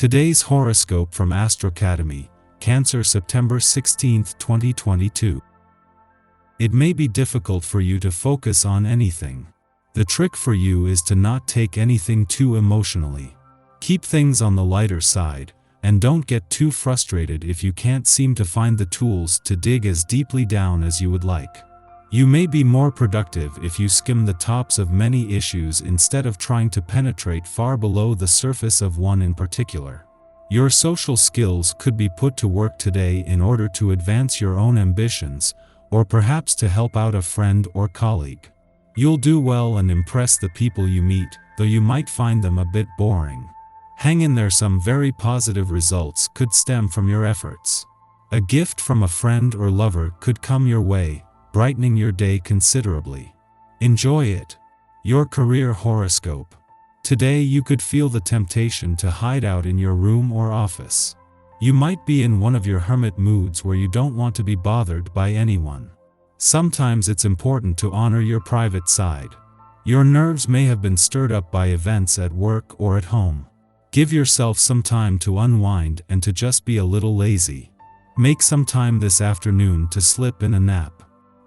Today's horoscope from Astrocademy, Cancer, September 16, 2022. It may be difficult for you to focus on anything. The trick for you is to not take anything too emotionally. Keep things on the lighter side, and don't get too frustrated if you can't seem to find the tools to dig as deeply down as you would like. You may be more productive if you skim the tops of many issues instead of trying to penetrate far below the surface of one in particular. Your social skills could be put to work today in order to advance your own ambitions, or perhaps to help out a friend or colleague. You'll do well and impress the people you meet, though you might find them a bit boring. Hang in there, some very positive results could stem from your efforts. A gift from a friend or lover could come your way, brightening your day considerably. Enjoy it. Your career horoscope. Today you could feel the temptation to hide out in your room or office. You might be in one of your hermit moods where you don't want to be bothered by anyone. Sometimes it's important to honor your private side. Your nerves may have been stirred up by events at work or at home. Give yourself some time to unwind and to just be a little lazy. Make some time this afternoon to slip in a nap.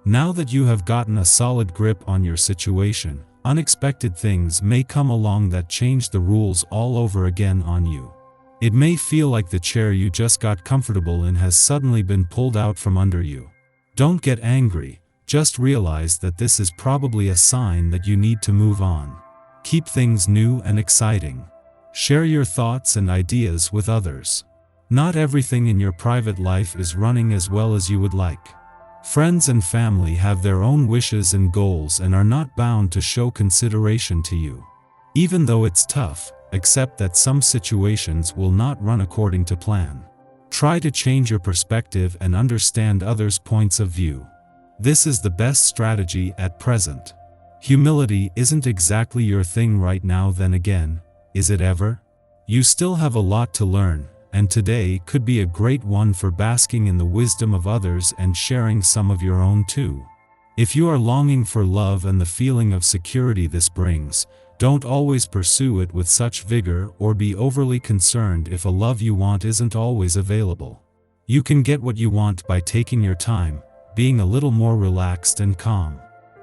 Now that you have gotten a solid grip on your situation, unexpected things may come along that change the rules all over again on you. It may feel like the chair you just got comfortable in has suddenly been pulled out from under you. Don't get angry, just realize that this is probably a sign that you need to move on. Keep things new and exciting. Share your thoughts and ideas with others. Not everything in your private life is running as well as you would like. Friends and family have their own wishes and goals and are not bound to show consideration to you. Even though it's tough, accept that some situations will not run according to plan. Try to change your perspective and understand others' points of view. This is the best strategy at present. Humility isn't exactly your thing right now, then again, is it ever? You still have a lot to learn, and today could be a great one for basking in the wisdom of others and sharing some of your own too. If you are longing for love and the feeling of security this brings, don't always pursue it with such vigor or be overly concerned if a love you want isn't always available. You can get what you want by taking your time, being a little more relaxed and calm.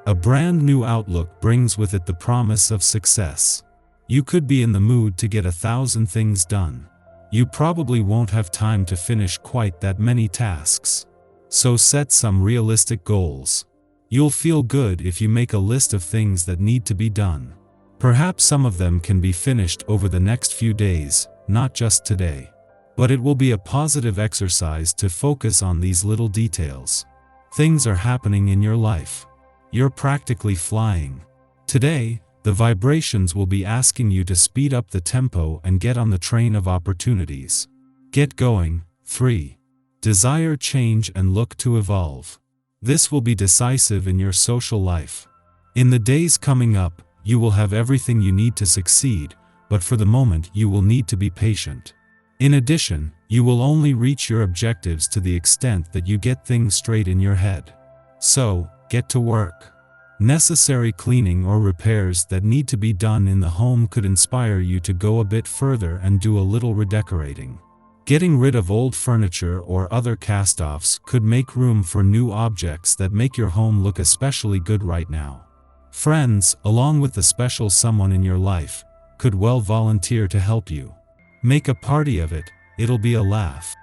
A brand new outlook brings with it the promise of success. You could be in the mood to get 1,000 things done. You probably won't have time to finish quite that many tasks. So set some realistic goals. You'll feel good if you make a list of things that need to be done. Perhaps some of them can be finished over the next few days, not just today. But it will be a positive exercise to focus on these little details. Things are happening in your life. You're practically flying. Today, the vibrations will be asking you to speed up the tempo and get on the train of opportunities. Get going. 3. Desire change and look to evolve. This will be decisive in your social life. In the days coming up, you will have everything you need to succeed, but for the moment you will need to be patient. In addition, you will only reach your objectives to the extent that you get things straight in your head. So, get to work. Necessary cleaning or repairs that need to be done in the home could inspire you to go a bit further and do a little redecorating. Getting rid of old furniture or other cast-offs could make room for new objects that make your home look especially good right now. Friends, along with the special someone in your life, could well volunteer to help you. Make a party of it, it'll be a laugh.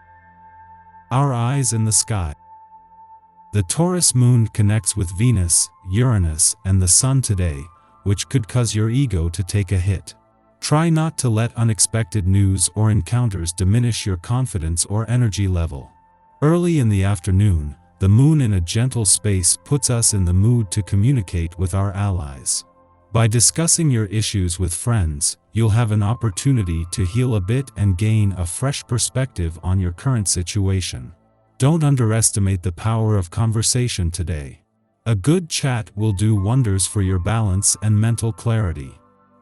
Our eyes in the sky. The Taurus moon connects with Venus, Uranus, and the Sun today, which could cause your ego to take a hit. Try not to let unexpected news or encounters diminish your confidence or energy level. Early in the afternoon, the moon in a gentle space puts us in the mood to communicate with our allies. By discussing your issues with friends, you'll have an opportunity to heal a bit and gain a fresh perspective on your current situation. Don't underestimate the power of conversation today. A good chat will do wonders for your balance and mental clarity.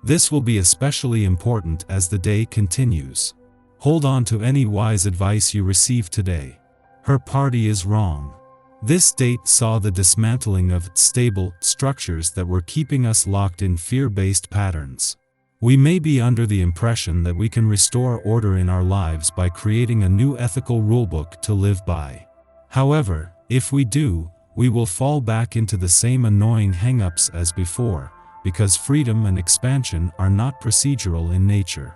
This will be especially important as the day continues. Hold on to any wise advice you receive today. Her party is wrong. This date saw the dismantling of stable structures that were keeping us locked in fear-based patterns. We may be under the impression that we can restore order in our lives by creating a new ethical rulebook to live by. However, if we do, we will fall back into the same annoying hang-ups as before, because freedom and expansion are not procedural in nature.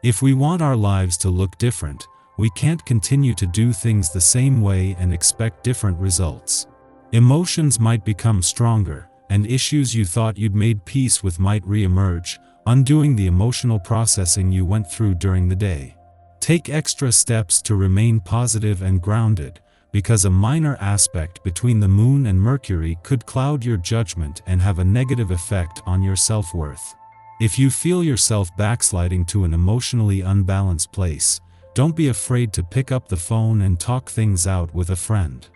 If we want our lives to look different, we can't continue to do things the same way and expect different results. Emotions might become stronger, and issues you thought you'd made peace with might re-emerge, undoing the emotional processing you went through during the day. Take extra steps to remain positive and grounded, because a minor aspect between the Moon and Mercury could cloud your judgment and have a negative effect on your self-worth. If you feel yourself backsliding to an emotionally unbalanced place, don't be afraid to pick up the phone and talk things out with a friend.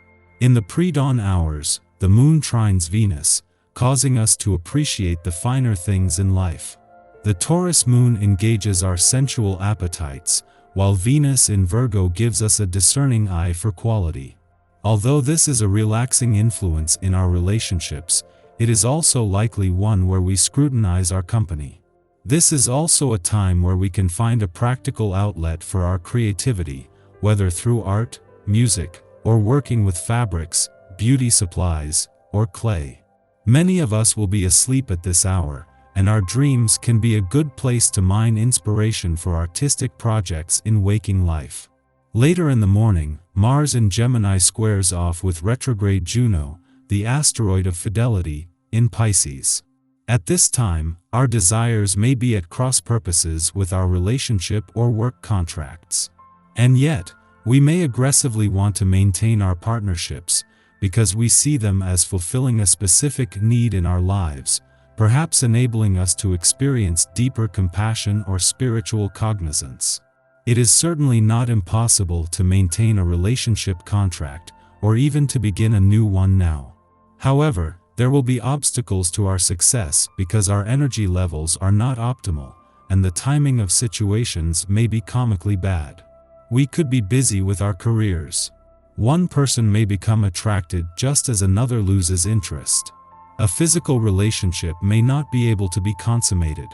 In the pre-dawn hours, the Moon trines Venus, causing us to appreciate the finer things in life. The Taurus Moon engages our sensual appetites, while Venus in Virgo gives us a discerning eye for quality. Although this is a relaxing influence in our relationships, it is also likely one where we scrutinize our company. This is also a time where we can find a practical outlet for our creativity, whether through art, music, or working with fabrics, beauty supplies, or clay. Many of us will be asleep at this hour, and our dreams can be a good place to mine inspiration for artistic projects in waking life. Later in the morning, Mars in Gemini squares off with retrograde Juno, the asteroid of fidelity, in Pisces. At this time, our desires may be at cross purposes with our relationship or work contracts. And yet, we may aggressively want to maintain our partnerships, because we see them as fulfilling a specific need in our lives, perhaps enabling us to experience deeper compassion or spiritual cognizance. It is certainly not impossible to maintain a relationship contract, or even to begin a new one now. However, there will be obstacles to our success because our energy levels are not optimal, and the timing of situations may be comically bad. We could be busy with our careers. One person may become attracted just as another loses interest. A physical relationship may not be able to be consummated.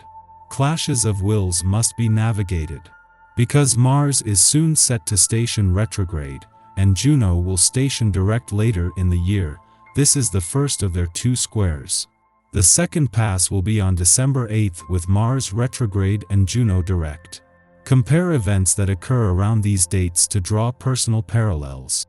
Clashes of wills must be navigated. Because Mars is soon set to station retrograde, and Juno will station direct later in the year, this is the first of their two squares. The second pass will be on December 8th with Mars retrograde and Juno direct. Compare events that occur around these dates to draw personal parallels.